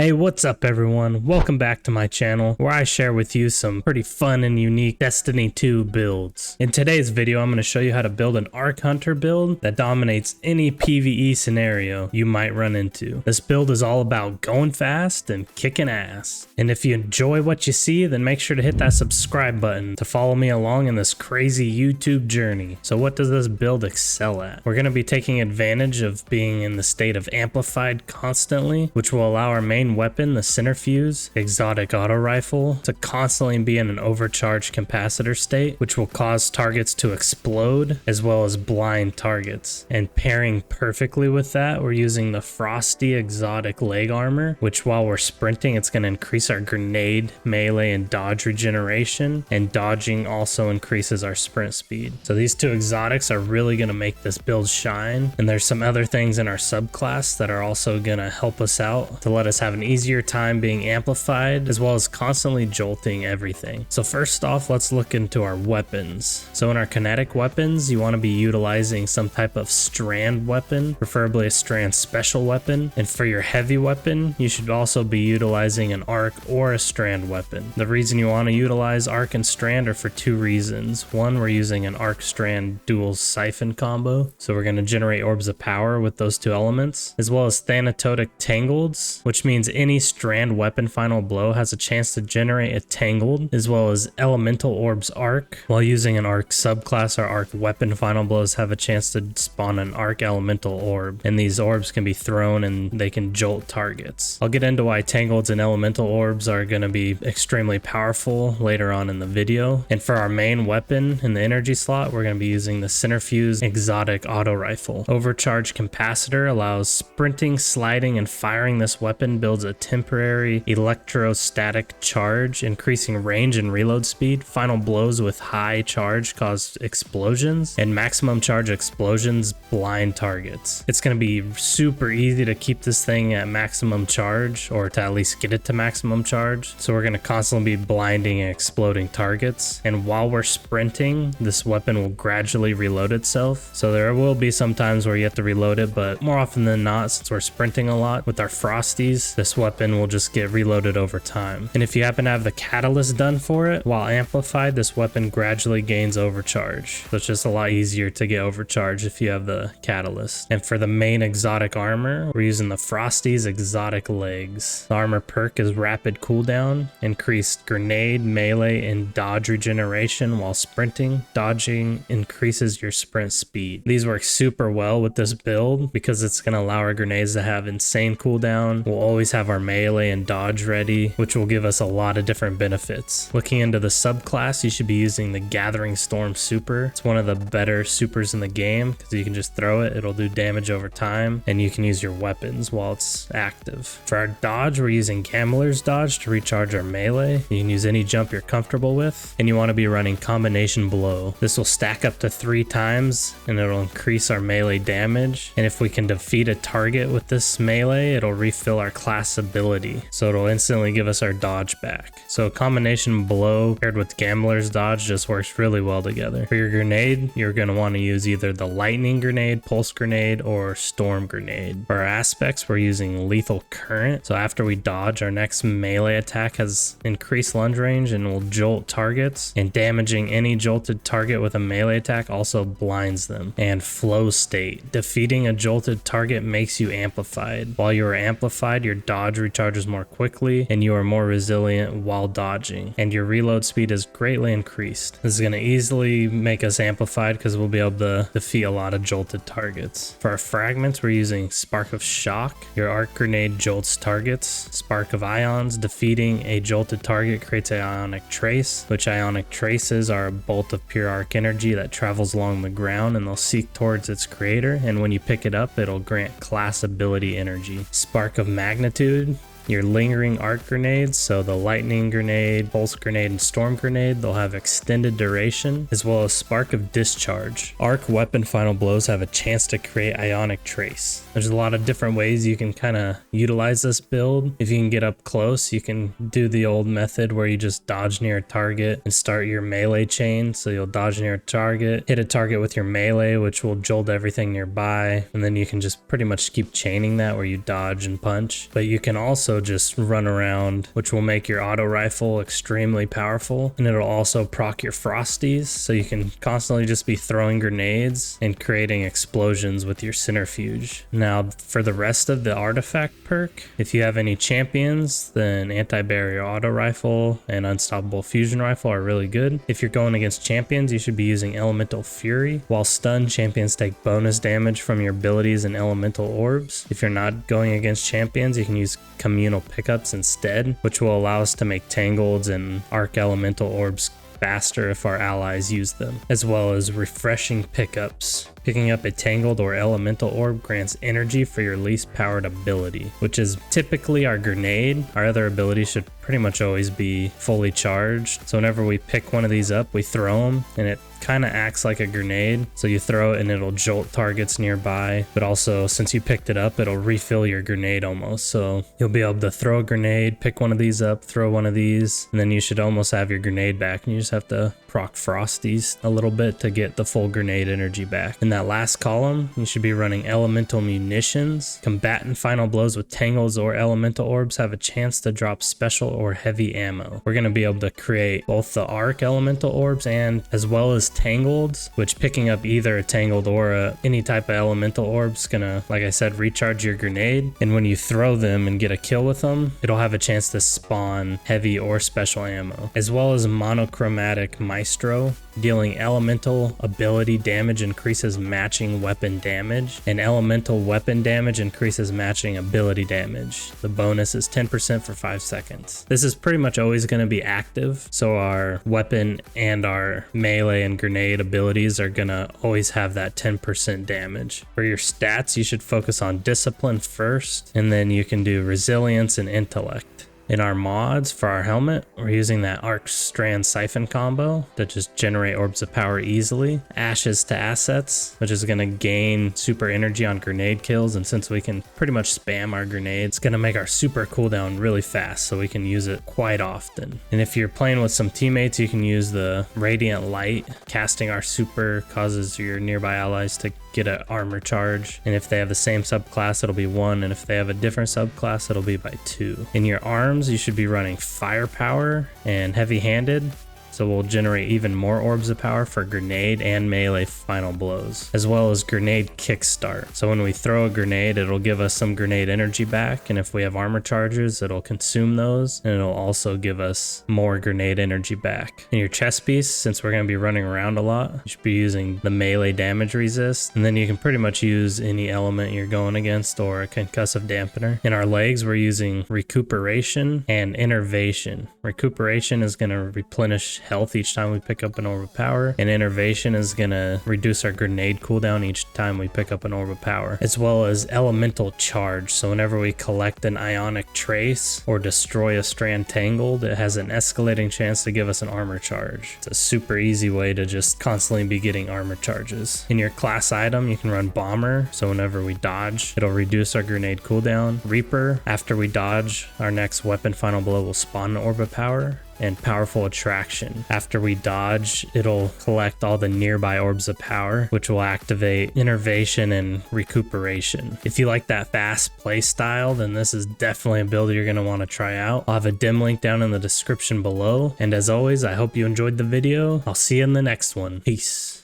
Hey, what's up everyone? Welcome back to my channel where I share with you some pretty fun and unique Destiny 2 builds. In today's video, I'm going to show you how to build an Arc Hunter build that dominates any PvE scenario you might run into. This build is all about going fast and kicking ass. And if you enjoy what you see, then make sure to hit that subscribe button to follow me along in this crazy YouTube journey. So what does this build excel at? We're going to be taking advantage of being in the state of amplified constantly, which will allow our main weapon, the centrifuge exotic auto rifle, to constantly be in an overcharged capacitor state, which will cause targets to explode as well as blind targets. And pairing perfectly with that, we're using the frosty exotic leg armor, which while we're sprinting, it's going to increase our grenade, melee, and dodge regeneration, and dodging also increases our sprint speed. So these two exotics are really going to make this build shine. And there's some other things in our subclass that are also going to help us out to let us have an easier time being amplified, as well as constantly jolting everything. So first off, let's look into our weapons. So in our kinetic weapons, you want to be utilizing some type of Strand weapon, preferably a Strand special weapon. And for your heavy weapon, you should also be utilizing an Arc or a Strand weapon. The reason you want to utilize Arc and Strand are for two reasons. One, we're using an Arc Strand dual siphon combo, so we're going to generate orbs of power with those two elements, as well as Thanatotic Tangleds, which means any Strand weapon final blow has a chance to generate a Tangled, as well as Elemental Orbs Arc. While using an Arc subclass, our Arc weapon final blows have a chance to spawn an Arc Elemental Orb, and these orbs can be thrown and they can jolt targets. I'll get into why Tangleds and Elemental Orbs are going to be extremely powerful later on in the video. And for our main weapon in the energy slot, we're going to be using the Centrifuge Exotic Auto Rifle. Overcharged Capacitor allows sprinting, sliding, and firing this weapon builds a temporary electrostatic charge, increasing range and reload speed. Final blows with high charge cause explosions, and maximum charge explosions blind targets. It's going to be super easy to keep this thing at maximum charge, or to at least get it to maximum charge. So we're going to constantly be blinding and exploding targets. And while we're sprinting, this weapon will gradually reload itself. So there will be some times where you have to reload it, but more often than not, since we're sprinting a lot with our Frosties, this weapon will just get reloaded over time. And if you happen to have the catalyst done for it, while amplified, this weapon gradually gains overcharge. So it's just a lot easier to get overcharged if you have the catalyst. And for the main exotic armor, we're using the Frosties Exotic Legs. The armor perk is rapid cooldown, increased grenade, melee, and dodge regeneration while sprinting. Dodging increases your sprint speed. These work super well with this build because it's going to allow our grenades to have insane cooldown. We'll always have our melee and dodge ready, which will give us a lot of different benefits. Looking into the subclass, you should be using the Gathering Storm Super. It's one of the better supers in the game because you can just throw it, it'll do damage over time, and you can use your weapons while it's active. For our dodge, we're using Gambler's Dodge to recharge our melee. You can use any jump you're comfortable with, and you want to be running Combination Blow. This will stack up to 3 times and it'll increase our melee damage, and if we can defeat a target with this melee, it'll refill our class ability, so it'll instantly give us our dodge back. So Combination Blow paired with Gambler's Dodge just works really well together. For your grenade, you're going to want to use either the Lightning Grenade, Pulse Grenade, or Storm Grenade. For our aspects, we're using Lethal Current. So after we dodge, our next melee attack has increased lunge range and will jolt targets, and damaging any jolted target with a melee attack also blinds them. And Flow State. Defeating a jolted target makes you amplified. While you are amplified, your dodge recharges more quickly and you are more resilient while dodging, and your reload speed is greatly increased. This is going to easily make us amplified because we'll be able to defeat a lot of jolted targets. For our fragments, we're using Spark of Shock. Your arc grenade jolts targets. Spark of Ions. Defeating a jolted target creates an ionic trace, which ionic traces are a bolt of pure arc energy that travels along the ground and they'll seek towards its creator, and when you pick it up, it'll grant class ability energy. Spark of Magnitude. Your lingering arc grenades, so the lightning grenade, pulse grenade, and storm grenade, they'll have extended duration, as well as spark of discharge. Arc weapon final blows have a chance to create ionic trace. There's a lot of different ways you can kind of utilize this build. If you can get up close, you can do the old method where you just dodge near a target and start your melee chain. So you'll dodge near a target, hit a target with your melee, which will jolt everything nearby, and then you can just pretty much keep chaining that where you dodge and punch. But you can also also just run around, which will make your auto rifle extremely powerful, and it'll also proc your frosties, so you can constantly just be throwing grenades and creating explosions with your centrifuge. Now for the rest of the artifact perk, if you have any champions, then anti-barrier auto rifle and unstoppable fusion rifle are really good. If you're going against champions, you should be using elemental fury. While stunned, champions take bonus damage from your abilities and elemental orbs. If you're not going against champions, you can use communal pickups instead, which will allow us to make tangled and arc elemental orbs faster if our allies use them, as well as refreshing pickups. Picking up a tangled or elemental orb grants energy for your least powered ability, which is typically our grenade. Our other abilities should pretty much always be fully charged. So whenever we pick one of these up, we throw them, and it kind of acts like a grenade. So you throw it and it'll jolt targets nearby, but also since you picked it up, it'll refill your grenade almost. So you'll be able to throw a grenade, pick one of these up, throw one of these, and then you should almost have your grenade back, and you just have to proc frosties a little bit to get the full grenade energy back. In that last column, you should be running elemental munitions. Combatant final blows with tangles or elemental orbs have a chance to drop special or heavy ammo. We're going to be able to create both the arc elemental orbs and as well as tangled, which picking up either a tangled or any type of elemental orbs gonna, like I said, recharge your grenade, and when you throw them and get a kill with them, it'll have a chance to spawn heavy or special ammo. As well as monochromatic maestro, dealing elemental ability damage increases matching weapon damage, and elemental weapon damage increases matching ability damage. The bonus is 10% for 5 seconds. This is pretty much always going to be active, so our weapon and our melee and grenade abilities are going to always have that 10% damage. For your stats, you should focus on discipline first, and then you can do resilience and intellect. In our mods for our helmet, we're using that Arc Strand Siphon combo that just generate orbs of power easily. Ashes to assets, which is going to gain super energy on grenade kills, and since we can pretty much spam our grenades, it's going to make our super cooldown really fast, so we can use it quite often. And if you're playing with some teammates, you can use the Radiant Light. Casting our super causes your nearby allies to get an armor charge, and if they have the same subclass, it'll be 1, and if they have a different subclass, it'll be by 2. In your arms, you should be running firepower and heavy-handed, so we'll generate even more orbs of power for grenade and melee final blows, as well as grenade kickstart. So when we throw a grenade, it'll give us some grenade energy back, and if we have armor charges, it'll consume those, and it'll also give us more grenade energy back. In your chest piece, since we're going to be running around a lot, you should be using the melee damage resist, and then you can pretty much use any element you're going against or a concussive dampener. In our legs, we're using recuperation and innervation. Recuperation is going to replenish health each time we pick up an orb of power, and innervation is going to reduce our grenade cooldown each time we pick up an orb of power, as well as elemental charge. So whenever we collect an ionic trace or destroy a strand tangled, it has an escalating chance to give us an armor charge. It's a super easy way to just constantly be getting armor charges. In your class item, you can run bomber, so whenever we dodge, it'll reduce our grenade cooldown. Reaper, after we dodge, our next weapon final blow will spawn an orb of power. And powerful attraction. After we dodge, it'll collect all the nearby orbs of power, which will activate innervation and recuperation. If you like that fast play style, then this is definitely a build you're going to want to try out. I'll have a dim link down in the description below. And as always, I hope you enjoyed the video. I'll see you in the next one. Peace.